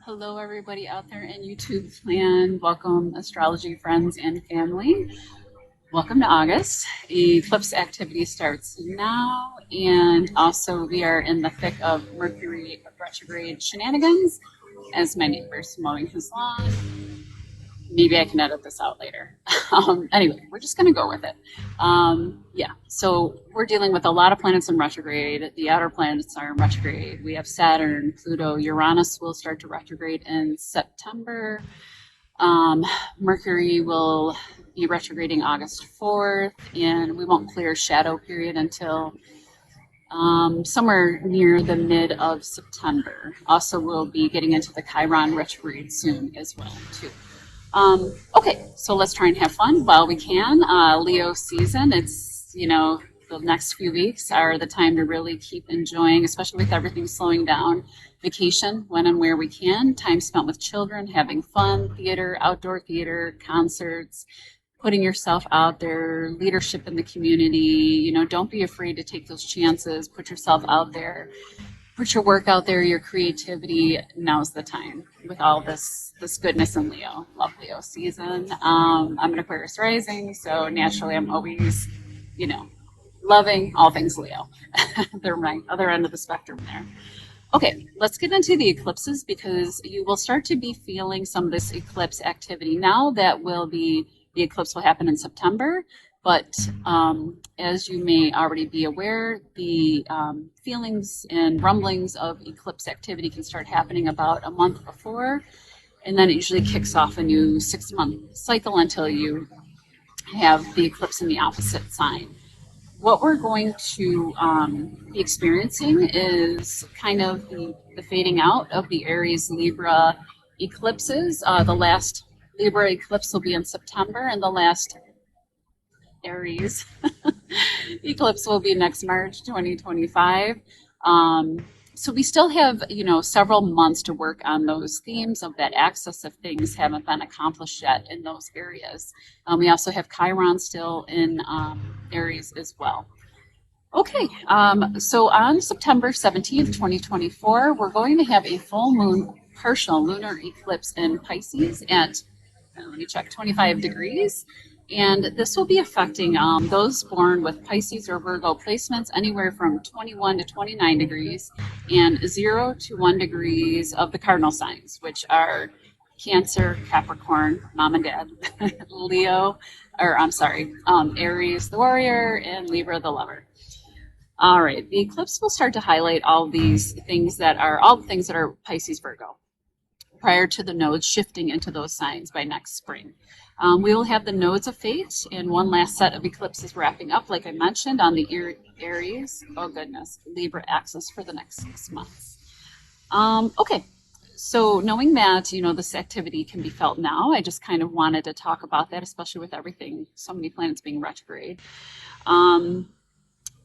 Hello, everybody out there in YouTube land. Welcome, astrology friends and family. Welcome to August. Eclipse activity starts now, and also we are in the thick of Mercury retrograde shenanigans as my neighbor's mowing his lawn. Maybe I can edit this out later. Anyway, we're just going to go with it. Yeah, so we're dealing with a lot of planets in retrograde. The outer planets are in retrograde. We have Saturn, Pluto, Uranus will start to retrograde in September. Mercury will be retrograding August 4th, and we won't clear shadow period until somewhere near the mid of September. Also, we'll be getting into the Chiron retrograde soon as well, too. Okay, so let's try and have fun while we can. Leo season, it's, the next few weeks are the time to really keep enjoying, especially with everything slowing down. Vacation when and where we can, time spent with children, having fun, theater, outdoor theater, concerts, putting yourself out there, leadership in the community. Don't be afraid to take those chances, put yourself out there. Put your work out there, your creativity. Now's the time with all this goodness in Leo. Love Leo season. I'm an Aquarius rising, so naturally I'm always, loving all things Leo. They're my other end of the spectrum there. Okay, let's get into the eclipses because you will start to be feeling some of this eclipse activity. Now the eclipse will happen in September. But as you may already be aware, the feelings and rumblings of eclipse activity can start happening about a month before, and then it usually kicks off a new 6-month cycle until you have the eclipse in the opposite sign. What we're going to be experiencing is kind of the fading out of the Aries Libra eclipses. The last Libra eclipse will be in September, and the last Aries eclipse will be next March 2025. So we still have, several months to work on those themes of that axis if things haven't been accomplished yet in those areas. We also have Chiron still in Aries as well. Okay, so on September 17th, 2024, we're going to have a full moon partial lunar eclipse in Pisces at, let me check, 25 degrees. And this will be affecting those born with Pisces or Virgo placements anywhere from 21 to 29 degrees and 0 to 1 degrees of the cardinal signs, which are Cancer, Capricorn, mom and dad, Aries, the warrior, and Libra, the lover. All right, the eclipse will start to highlight all the things that are Pisces, Virgo, prior to the nodes shifting into those signs by next spring. We will have the nodes of fate and one last set of eclipses wrapping up, like I mentioned, on the Aries, Libra axis for the next 6 months. Okay, so knowing that, this activity can be felt now, I just kind of wanted to talk about that, especially with everything, so many planets being retrograde.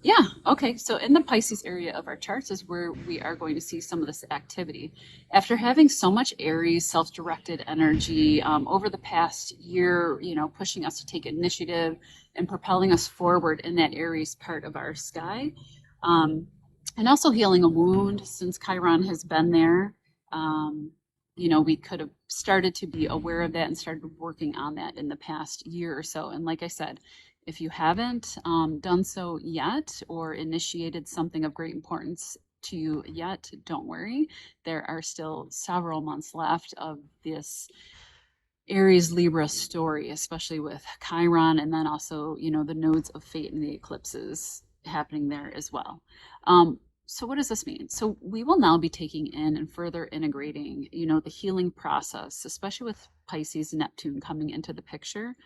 Yeah, okay, so in the Pisces area of our charts is where we are going to see some of this activity. After having so much Aries self-directed energy over the past year, pushing us to take initiative and propelling us forward in that Aries part of our sky, and also healing a wound since Chiron has been there. We could have started to be aware of that and started working on that in the past year or so. And like I said, if you haven't done so yet or initiated something of great importance to you yet, don't worry. There are still several months left of this Aries Libra story, especially with Chiron and then also, the nodes of fate and the eclipses happening there as well. So what does this mean? So we will now be taking in and further integrating, the healing process, especially with Pisces and Neptune coming into the picture,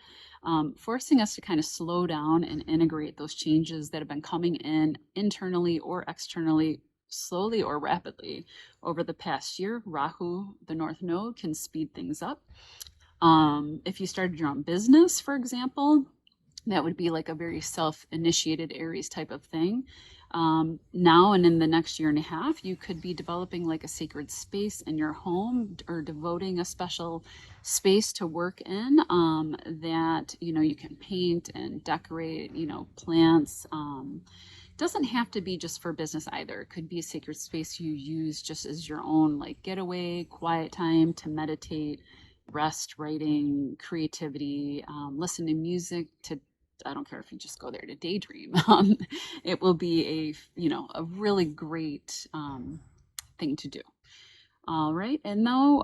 forcing us to kind of slow down and integrate those changes that have been coming in internally or externally, slowly or rapidly over the past year. Rahu, the North Node, can speed things up. If you started your own business, for example, that would be like a very self-initiated Aries type of thing. Now and in the next year and a half, you could be developing like a sacred space in your home or devoting a special space to work in that, you can paint and decorate, plants, Doesn't have to be just for business either. It could be a sacred space you use just as your own, like getaway, quiet time to meditate, rest, writing, creativity, listen to music, to I don't care if you just go there to daydream. It will be a really great thing to do. All right. And though,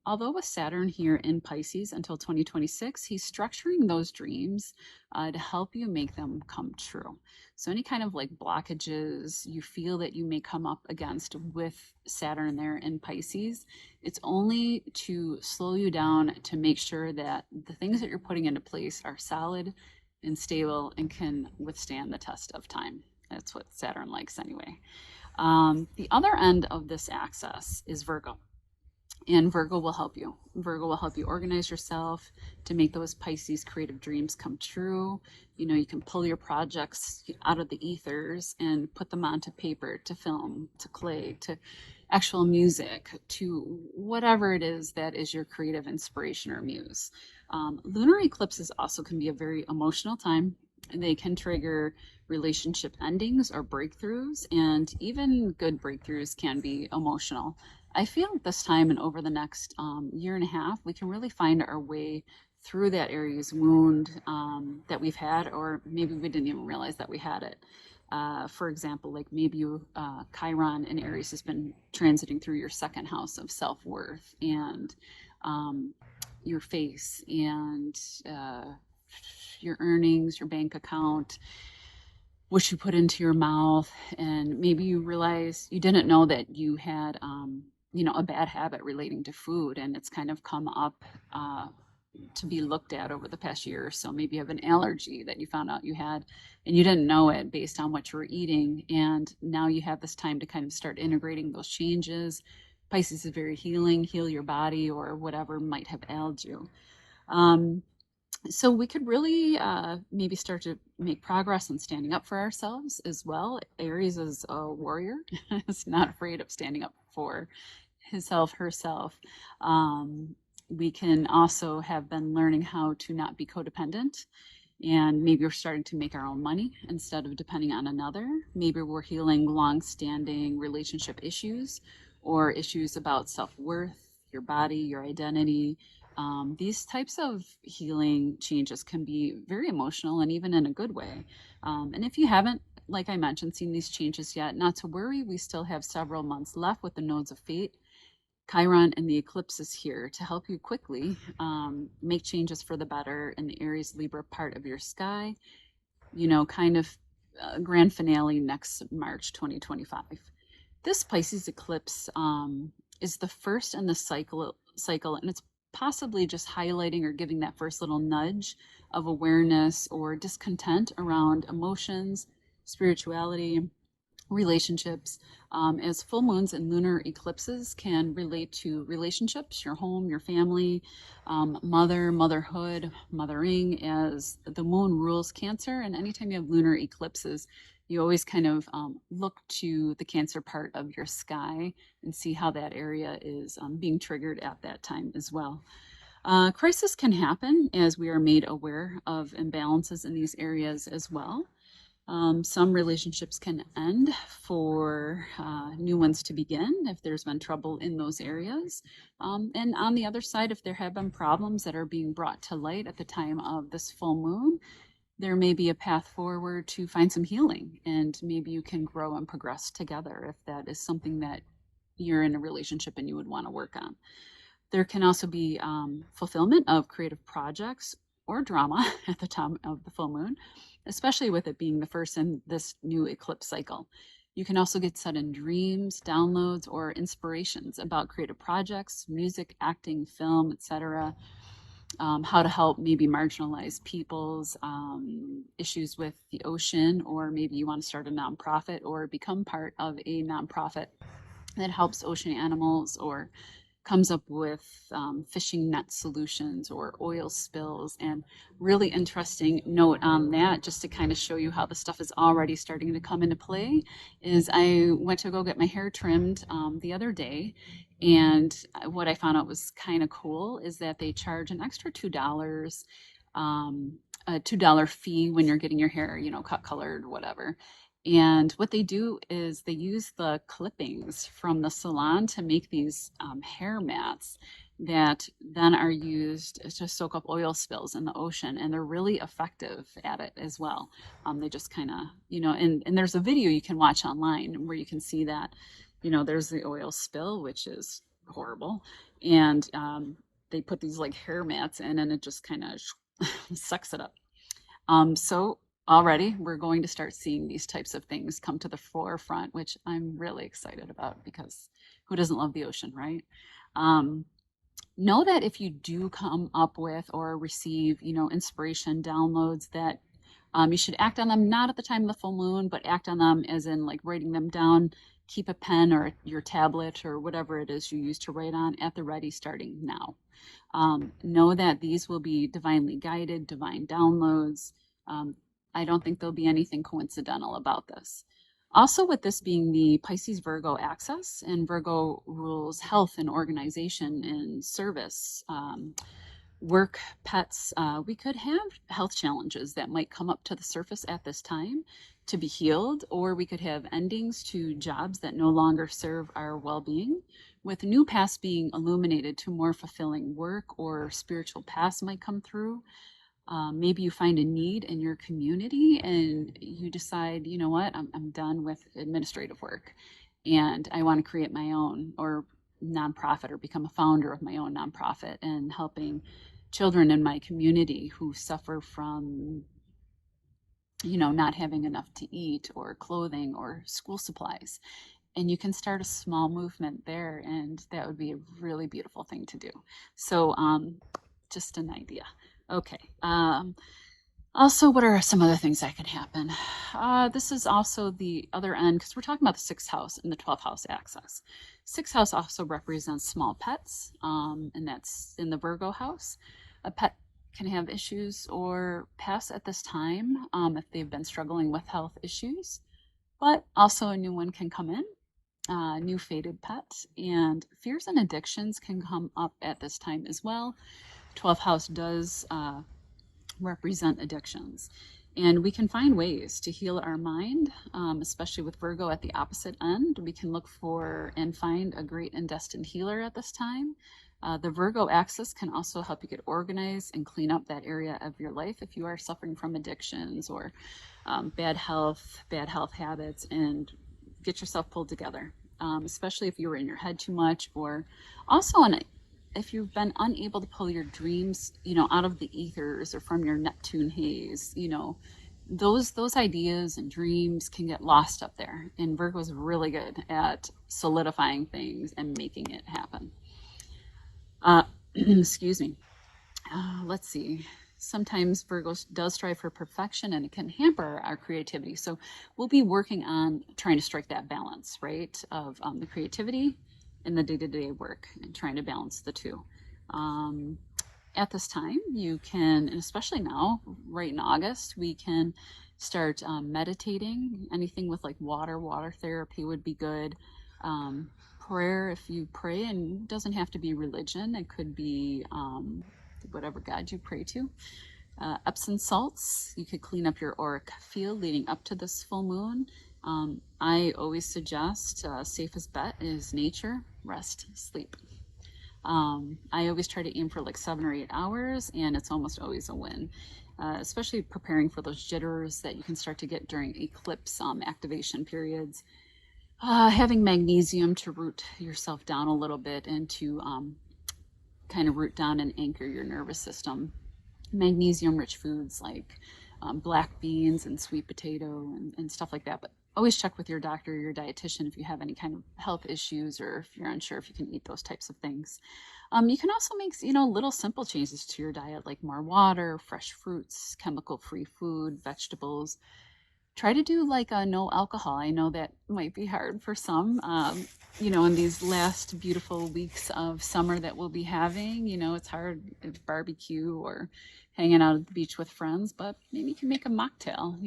although with Saturn here in Pisces until 2026, he's structuring those dreams to help you make them come true. So any kind of like blockages you feel that you may come up against with Saturn there in Pisces, it's only to slow you down to make sure that the things that you're putting into place are solid and stable and can withstand the test of time. That's what Saturn likes anyway. The other end of this axis is Virgo. And Virgo will help you. Virgo will help you organize yourself to make those Pisces creative dreams come true. You can pull your projects out of the ethers and put them onto paper, to film, to clay, to actual music, to whatever it is that is your creative inspiration or muse. Lunar eclipses also can be a very emotional time. They can trigger relationship endings or breakthroughs, and even good breakthroughs can be emotional. I feel this time and over the next year and a half, we can really find our way through that Aries wound that we've had, or maybe we didn't even realize that we had it. For example, like maybe Chiron in Aries has been transiting through your second house of self-worth and your face and your earnings, your bank account, what you put into your mouth, and maybe you realize you didn't know that you had a bad habit relating to food, and it's kind of come up to be looked at over the past year or so. Maybe you have an allergy that you found out you had and you didn't know it based on what you were eating, and now you have this time to kind of start integrating those changes. Pisces is very healing, heal your body or whatever might have ailed you. So we could really maybe start to make progress in standing up for ourselves as well. Aries is a warrior. Is not afraid of standing up for himself, herself. We can also have been learning how to not be codependent, and maybe we're starting to make our own money instead of depending on another. Maybe we're healing long-standing relationship issues or issues about self-worth, your body, your identity. These types of healing changes can be very emotional and even in a good way. And if you haven't, like I mentioned, seen these changes yet, not to worry. We still have several months left with the nodes of fate, Chiron, and the eclipses here to help you quickly make changes for the better in the Aries Libra part of your sky. Kind of grand finale next March 2025. This Pisces eclipse is the first in the cycle, and it's possibly just highlighting or giving that first little nudge of awareness or discontent around emotions, spirituality, relationships, as full moons and lunar eclipses can relate to relationships, your home, your family, motherhood, mothering, as the moon rules Cancer. And anytime you have lunar eclipses, you always kind of look to the Cancer part of your sky and see how that area is being triggered at that time as well. Crisis can happen as we are made aware of imbalances in these areas as well. Some relationships can end for new ones to begin if there's been trouble in those areas. And on the other side, if there have been problems that are being brought to light at the time of this full moon, there may be a path forward to find some healing, and maybe you can grow and progress together if that is something that you're in a relationship and you would want to work on. There can also be fulfillment of creative projects or drama at the time of the full moon, especially with it being the first in this new eclipse cycle. You can also get sudden dreams, downloads, or inspirations about creative projects, music, acting, film, etc. How to help maybe marginalized people's issues with the ocean, or maybe you want to start a nonprofit or become part of a nonprofit that helps ocean animals or comes up with fishing net solutions or oil spills. And really interesting note on that, just to kind of show you how the stuff is already starting to come into play, is I went to go get my hair trimmed the other day, and what I found out was kind of cool is that they charge an extra $2, a $2 fee when you're getting your hair, cut colored, whatever. And what they do is they use the clippings from the salon to make these hair mats that then are used to soak up oil spills in the ocean. And they're really effective at it as well. They just kind of, and there's a video you can watch online where you can see that, there's the oil spill, which is horrible. And they put these like hair mats in and it just kind of sucks it up. So already we're going to start seeing these types of things come to the forefront, which I'm really excited about because who doesn't love the ocean, right? Know that if you do come up with or receive, inspiration downloads that you should act on them not at the time of the full moon, but act on them as in like writing them down. Keep a pen or your tablet or whatever it is you use to write on at the ready starting now. Know that these will be divinely guided, divine downloads. I don't think there'll be anything coincidental about this. Also, with this being the Pisces Virgo axis, and Virgo rules health and organization and service, work, pets, we could have health challenges that might come up to the surface at this time to be healed, or we could have endings to jobs that no longer serve our well-being, with new paths being illuminated to more fulfilling work, or spiritual paths might come through. Maybe you find a need in your community and you decide, you know what, I'm done with administrative work and I want to create my own or nonprofit or become a founder of my own nonprofit and helping children in my community who suffer from, not having enough to eat or clothing or school supplies. And you can start a small movement there, and that would be a really beautiful thing to do. So, just an idea. Okay. Also, what are some other things that can happen? This is also the other end, because we're talking about the sixth house and the 12th house axis. Sixth house also represents small pets, and that's in the Virgo house. A pet can have issues or pass at this time if they've been struggling with health issues, but also a new one can come in. New fated pet, and fears and addictions can come up at this time as well. 12th house does represent addictions, and we can find ways to heal our mind, especially with Virgo at the opposite end. We can look for and find a great and destined healer at this time. The Virgo axis can also help you get organized and clean up that area of your life if you are suffering from addictions or bad health habits, and get yourself pulled together, especially if you were in your head too much, or also if you've been unable to pull your dreams, out of the ethers or from your Neptune haze, those ideas and dreams can get lost up there. And Virgo's really good at solidifying things and making it happen. Excuse me. Let's see. Sometimes Virgo does strive for perfection and it can hamper our creativity. So we'll be working on trying to strike that balance, right, of the creativity and the day-to-day work and trying to balance the two. At this time, you can, and especially now, right in August, we can start meditating. Anything with like water therapy would be good. Prayer, if you pray, and it doesn't have to be religion, it could be whatever God you pray to. Epsom salts, you could clean up your auric field leading up to this full moon. I always suggest safest bet is nature, rest, sleep. I always try to aim for like 7 or 8 hours, and it's almost always a win, especially preparing for those jitters that you can start to get during eclipse activation periods. Having magnesium to root yourself down a little bit and to kind of root down and anchor your nervous system. Magnesium rich foods like black beans and sweet potato and stuff like that. But always check with your doctor or your dietitian if you have any kind of health issues or if you're unsure if you can eat those types of things. You can also make, little simple changes to your diet, like more water, fresh fruits, chemical-free food, vegetables. Try to do like a no alcohol. I know that might be hard for some, in these last beautiful weeks of summer that we'll be having. It's hard with barbecue or hanging out at the beach with friends, but maybe you can make a mocktail,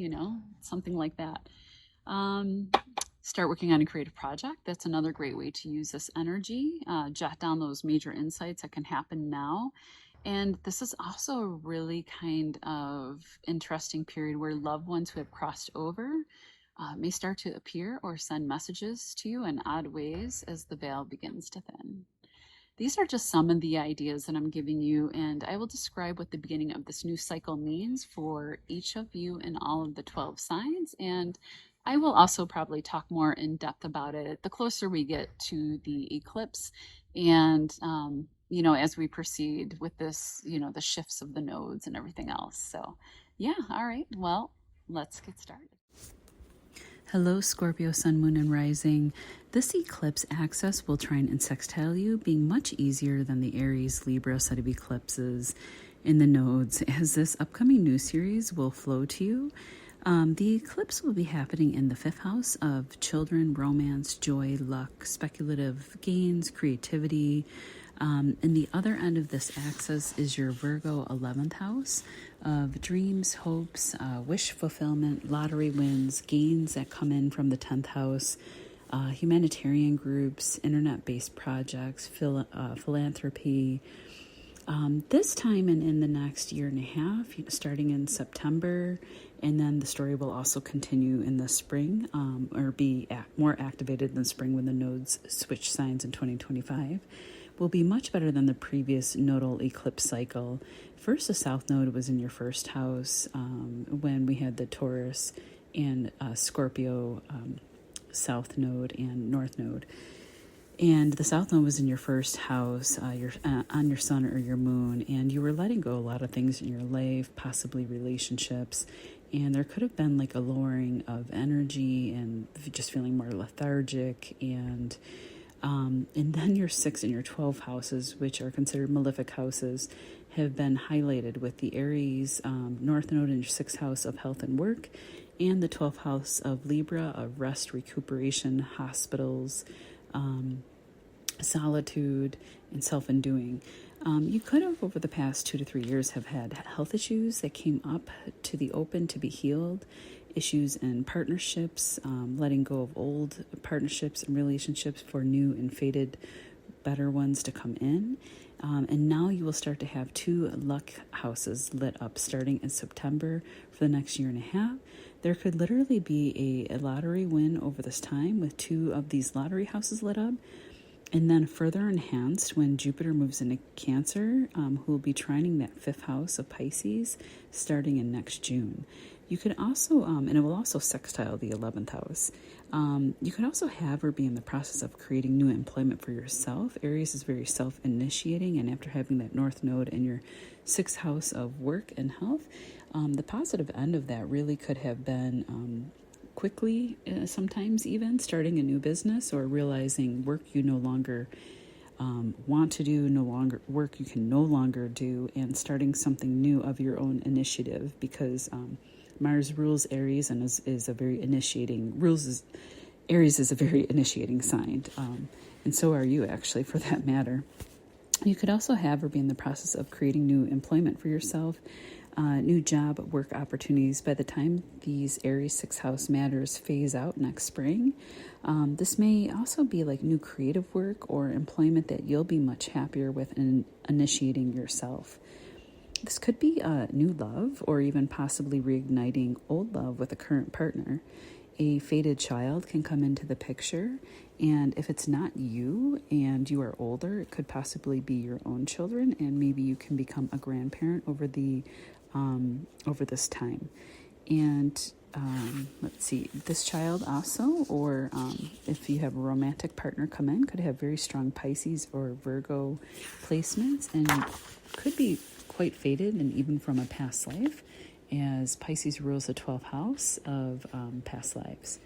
something like that. Start working on a creative project. That's another great way to use this energy. Jot down those major insights that can happen now. And this is also a really kind of interesting period where loved ones who have crossed over may start to appear or send messages to you in odd ways as the veil begins to thin. These are just some of the ideas that I'm giving you, and I will describe what the beginning of this new cycle means for each of you in all of the 12 signs. And I will also probably talk more in depth about it the closer we get to the eclipse. And, as we proceed with this, the shifts of the nodes and everything else. So, yeah, all right. Well, let's get started. Hello, Scorpio, Sun, Moon, and Rising. This eclipse axis will trine and sextile you, being much easier than the Aries, Libra set of eclipses in the nodes, as this upcoming new series will flow to you. The eclipse will be happening in the 5th house of children, romance, joy, luck, speculative gains, creativity. And the other end of this axis is your Virgo 11th house of dreams, hopes, wish fulfillment, lottery wins, gains that come in from the 10th house, humanitarian groups, internet-based projects, philanthropy. This time and in the next year and a half, starting in September, and then the story will also continue in the spring, or be more activated in the spring when the nodes switch signs in 2025. Will be much better than the previous nodal eclipse cycle. First, the South Node was in your 1st house when we had the Taurus and Scorpio South Node and North Node. And the South Node was in your 1st house, on your sun or your moon, and you were letting go a lot of things in your life, possibly relationships, and there could have been like a lowering of energy and just feeling more lethargic, and then your 6th and your 12th houses, which are considered malefic houses, have been highlighted with the Aries North Node in your 6th house of health and work, and the 12th house of Libra of rest, recuperation, hospitals, solitude, and self-undoing. You could have, over the past 2 to 3 years, have had health issues that came up to the open to be healed, issues in partnerships, letting go of old partnerships and relationships for new and faded, better ones to come in. And now you will start to have 2 luck houses lit up starting in September for the next year and a half. There could literally be a lottery win over this time with 2 of these lottery houses lit up. And then further enhanced when Jupiter moves into Cancer, who will be trining that 5th house of Pisces starting in next June. You could also, and it will also sextile the 11th house. You could also have or be in the process of creating new employment for yourself. Aries is very self-initiating, and after having that North Node in your 6th house of work and health, the positive end of that really could have been quickly, sometimes even starting a new business or realizing work you no longer want to do, work you can no longer do, and starting something new of your own initiative, because Mars rules Aries and is a very Aries is a very initiating sign, and so are you, actually, for that matter. You could also have or be in the process of creating new employment for yourself, new job work opportunities by the time these Aries 6th house matters phase out next spring. This may also be like new creative work or employment that you'll be much happier with in initiating yourself. This could be new love, or even possibly reigniting old love with a current partner. A fated child can come into the picture, and if it's not you and you are older, it could possibly be your own children, and maybe you can become a grandparent over this time. And let's see, this child also, or if you have a romantic partner come in, could have very strong Pisces or Virgo placements, and could be quite faded and even from a past life, as Pisces rules the 12th house of past lives.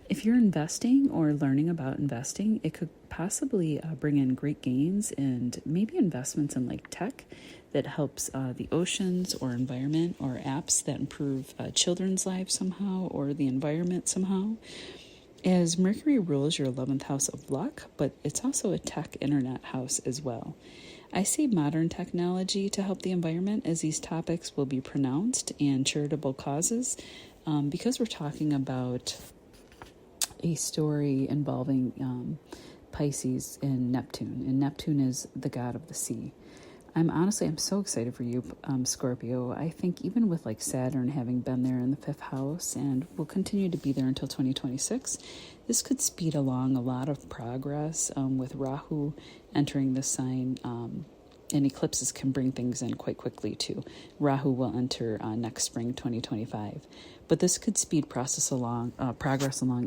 If you're investing or learning about investing, it could possibly bring in great gains, and maybe investments in like tech that helps the oceans or environment, or apps that improve children's lives somehow, or the environment somehow. As Mercury rules your 11th house of luck, but it's also a tech internet house as well. I see modern technology to help the environment, as these topics will be pronounced, and charitable causes, because we're talking about a story involving Pisces and Neptune is the god of the sea. I'm so excited for you, Scorpio. I think even with like Saturn having been there in the fifth house and will continue to be there until 2026, this could speed along a lot of progress with Rahu entering the sign. And eclipses can bring things in quite quickly too. Rahu will enter next spring, 2025. But this could speed progress along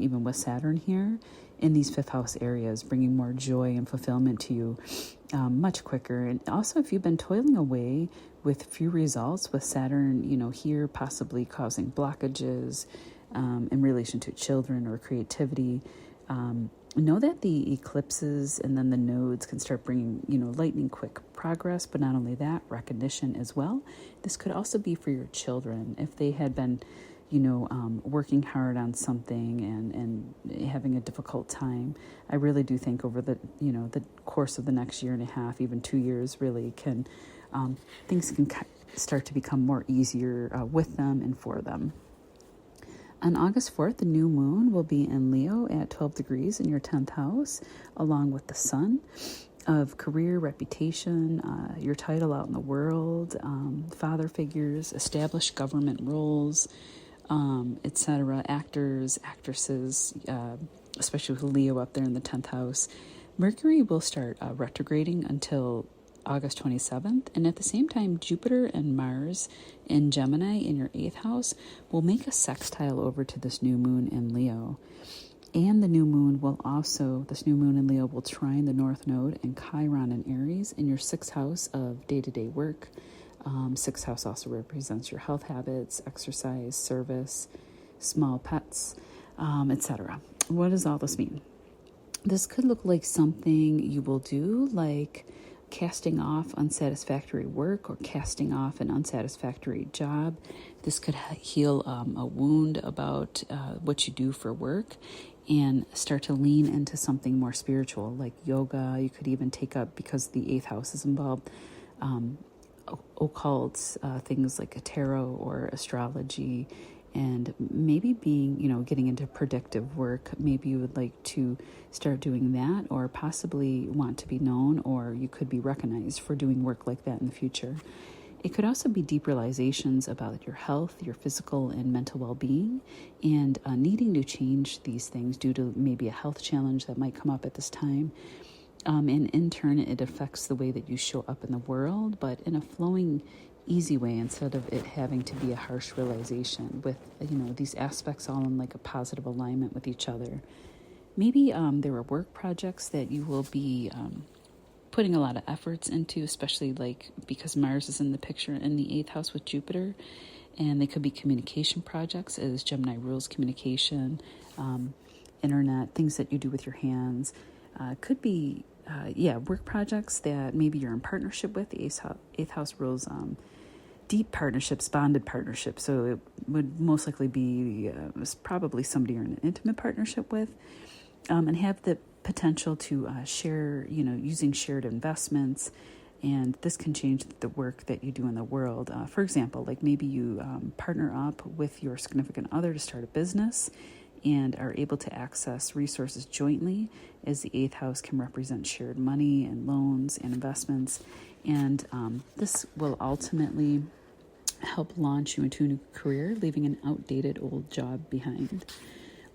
even with Saturn here in these fifth house areas, bringing more joy and fulfillment to you much quicker. And also, if you've been toiling away with few results with Saturn, here possibly causing blockages in relation to children or creativity, know that the eclipses and then the nodes can start bringing, lightning quick progress, but not only that, recognition as well. This could also be for your children if they had been, working hard on something and having a difficult time. I really do think over the course of the next year and a half, even 2 years, really can things can start to become more easier with them and for them. On August 4th, the new moon will be in Leo at 12 degrees in your 10th house, along with the sun of career, reputation, your title out in the world, father figures, established government roles, etc., actors, actresses, especially with Leo up there in the 10th house. Mercury will start retrograding until August 27th, and at the same time, Jupiter and Mars in Gemini in your 8th house will make a sextile over to this new moon in Leo. And the new moon this new moon in Leo will trine the North Node and Chiron in Aries in your 6th house of day-to-day work. 6th house also represents your health habits, exercise, service, small pets, etc. What does all this mean? This could look like something you will do, like casting off unsatisfactory work or casting off an unsatisfactory job. This could heal a wound about what you do for work and start to lean into something more spiritual, like yoga. You could even take up, because the 8th house is involved, occult things like a tarot or astrology, and maybe getting into predictive work. Maybe you would like to start doing that, or possibly want to be known, or you could be recognized for doing work like that in the future. It could also be deep realizations about your health, your physical and mental well-being, and needing to change these things due to maybe a health challenge that might come up at this time. And in turn, it affects the way that you show up in the world, but in a flowing, easy way, instead of it having to be a harsh realization, with these aspects all in like a positive alignment with each other. Maybe there are work projects that you will be putting a lot of efforts into, especially because Mars is in the picture in the 8th house with Jupiter, and they could be communication projects, as Gemini rules communication, internet, things that you do with your hands. Could be work projects that maybe you're in partnership with. The 8th house rules deep partnerships, bonded partnerships. So it would most likely be probably somebody you're in an intimate partnership with, and have the potential to share, using shared investments. And this can change the work that you do in the world. For example, like maybe you partner up with your significant other to start a business and are able to access resources jointly, as the 8th house can represent shared money and loans and investments. And this will ultimately help launch you into a new career, leaving an outdated old job behind.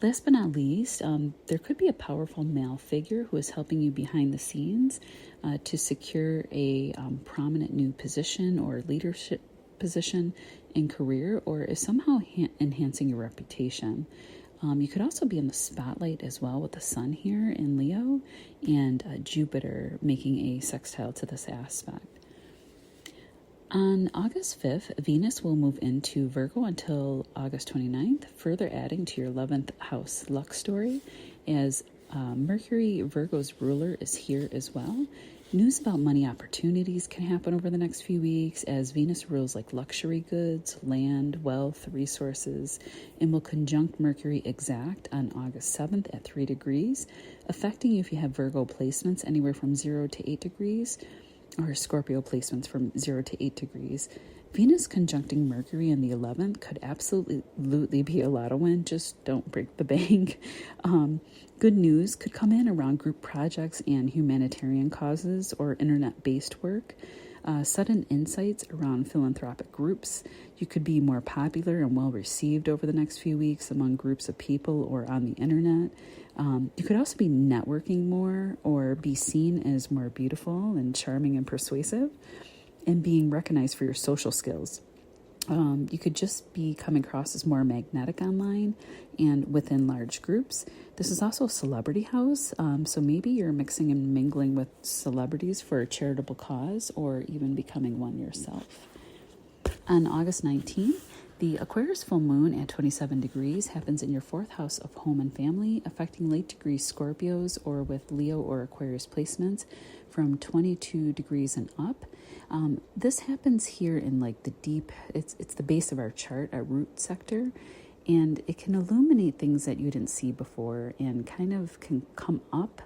Last but not least, there could be a powerful male figure who is helping you behind the scenes to secure a prominent new position or leadership position in career, or is somehow enhancing your reputation. You could also be in the spotlight as well, with the sun here in Leo and Jupiter making a sextile to this aspect. On August 5th, Venus will move into Virgo until August 29th, further adding to your 11th house luck story, as Mercury, Virgo's ruler, is here as well. News about money opportunities can happen over the next few weeks, as Venus rules like luxury goods, land, wealth, resources, and will conjunct Mercury exact on August 7th at 3 degrees, affecting you if you have Virgo placements anywhere from 0 to 8 degrees, or Scorpio placements from 0 to 8 degrees. Venus conjuncting Mercury in the 11th could absolutely be a lotto win. Just don't break the bank. Good news could come in around group projects and humanitarian causes or internet-based work. Sudden insights around philanthropic groups. You could be more popular and well received over the next few weeks among groups of people or on the internet. You could also be networking more or be seen as more beautiful and charming and persuasive, and being recognized for your social skills. You could just be coming across as more magnetic online and within large groups. This is also a celebrity house, so maybe you're mixing and mingling with celebrities for a charitable cause or even becoming one yourself. On August 19th, the Aquarius full moon at 27 degrees happens in your fourth house of home and family, affecting late degree Scorpios or with Leo or Aquarius placements from 22 degrees and up. This happens here in like the deep, it's the base of our chart, our root sector, and it can illuminate things that you didn't see before and kind of can come up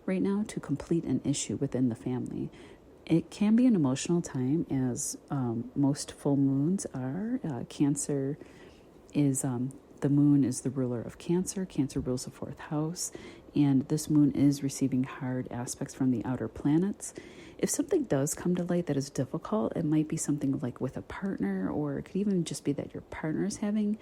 right now to complete an issue within the family. It can be an emotional time, as most full moons are. Cancer is, the moon is the ruler of Cancer. Cancer rules the fourth house, and this moon is receiving hard aspects from the outer planets. If something does come to light that is difficult, it might be something like with a partner, or it could even just be that your partner is having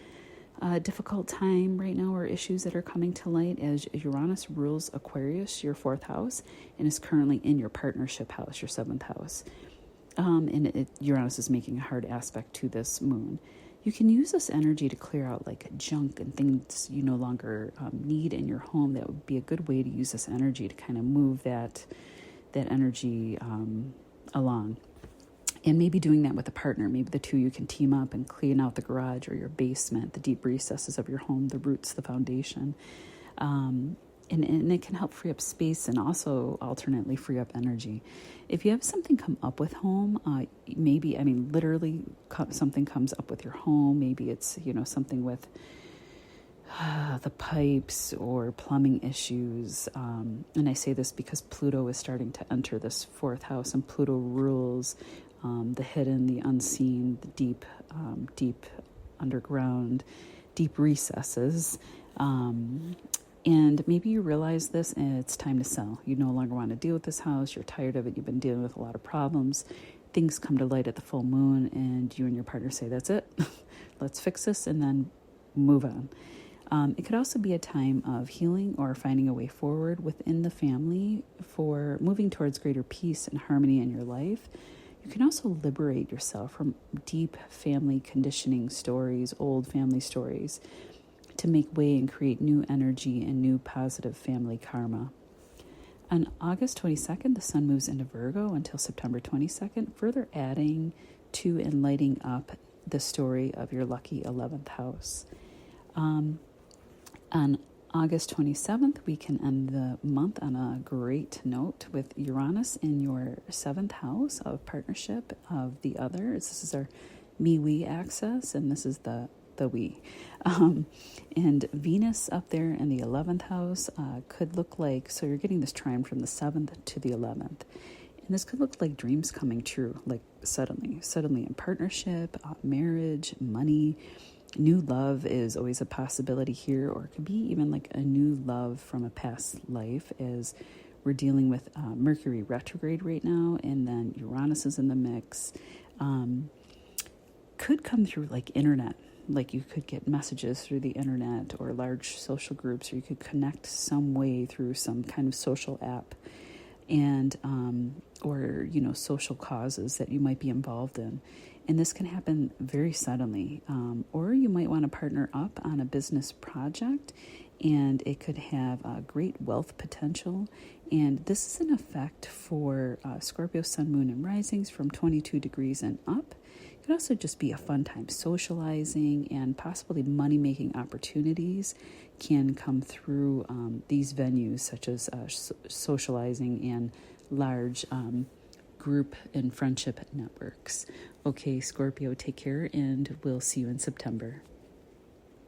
a difficult time right now, or issues that are coming to light, as Uranus rules Aquarius, your fourth house, and is currently in your partnership house, your seventh house. Uranus is making a hard aspect to this moon. You can use this energy to clear out like junk and things you no longer need in your home. That would be a good way to use this energy to kind of move that energy along. And maybe doing that with a partner. Maybe the two you can team up and clean out the garage or your basement, the deep recesses of your home, the roots, the foundation. And it can help free up space and also alternately free up energy. If you have something come up with home, literally something comes up with your home. Maybe it's, something with the pipes or plumbing issues. And I say this because Pluto is starting to enter this fourth house, and Pluto rules the hidden, the unseen, the deep underground, deep recesses. And maybe you realize this and it's time to sell. You no longer want to deal with this house. You're tired of it. You've been dealing with a lot of problems. Things come to light at the full moon, and you and your partner say, that's it. Let's fix this and then move on. It could also be a time of healing or finding a way forward within the family for moving towards greater peace and harmony in your life. You can also liberate yourself from deep family conditioning stories, old family stories, to make way and create new energy and new positive family karma. On August 22nd, the sun moves into Virgo until September 22nd, further adding to and lighting up the story of your lucky 11th house. On August 27th, we can end the month on a great note with Uranus in your 7th house of partnership of the others. This is our me-we axis, and this is the we. And Venus up there in the 11th house could look like, so you're getting this trine from the 7th to the 11th. And this could look like dreams coming true, like suddenly in partnership, marriage, money. New love is always a possibility here, or it could be even like a new love from a past life, as we're dealing with Mercury retrograde right now, and then Uranus is in the mix. Could come through like internet, like you could get messages through the internet or large social groups, or you could connect some way through some kind of social app, and or social causes that you might be involved in. And this can happen very suddenly. Or you might want to partner up on a business project, and it could have great wealth potential. And this is an effect for Scorpio, Sun, Moon, and Risings from 22 degrees and up. It could also just be a fun time socializing, and possibly money-making opportunities can come through these venues, such as socializing and large group and friendship networks. Okay, Scorpio, take care, and we'll see you in September.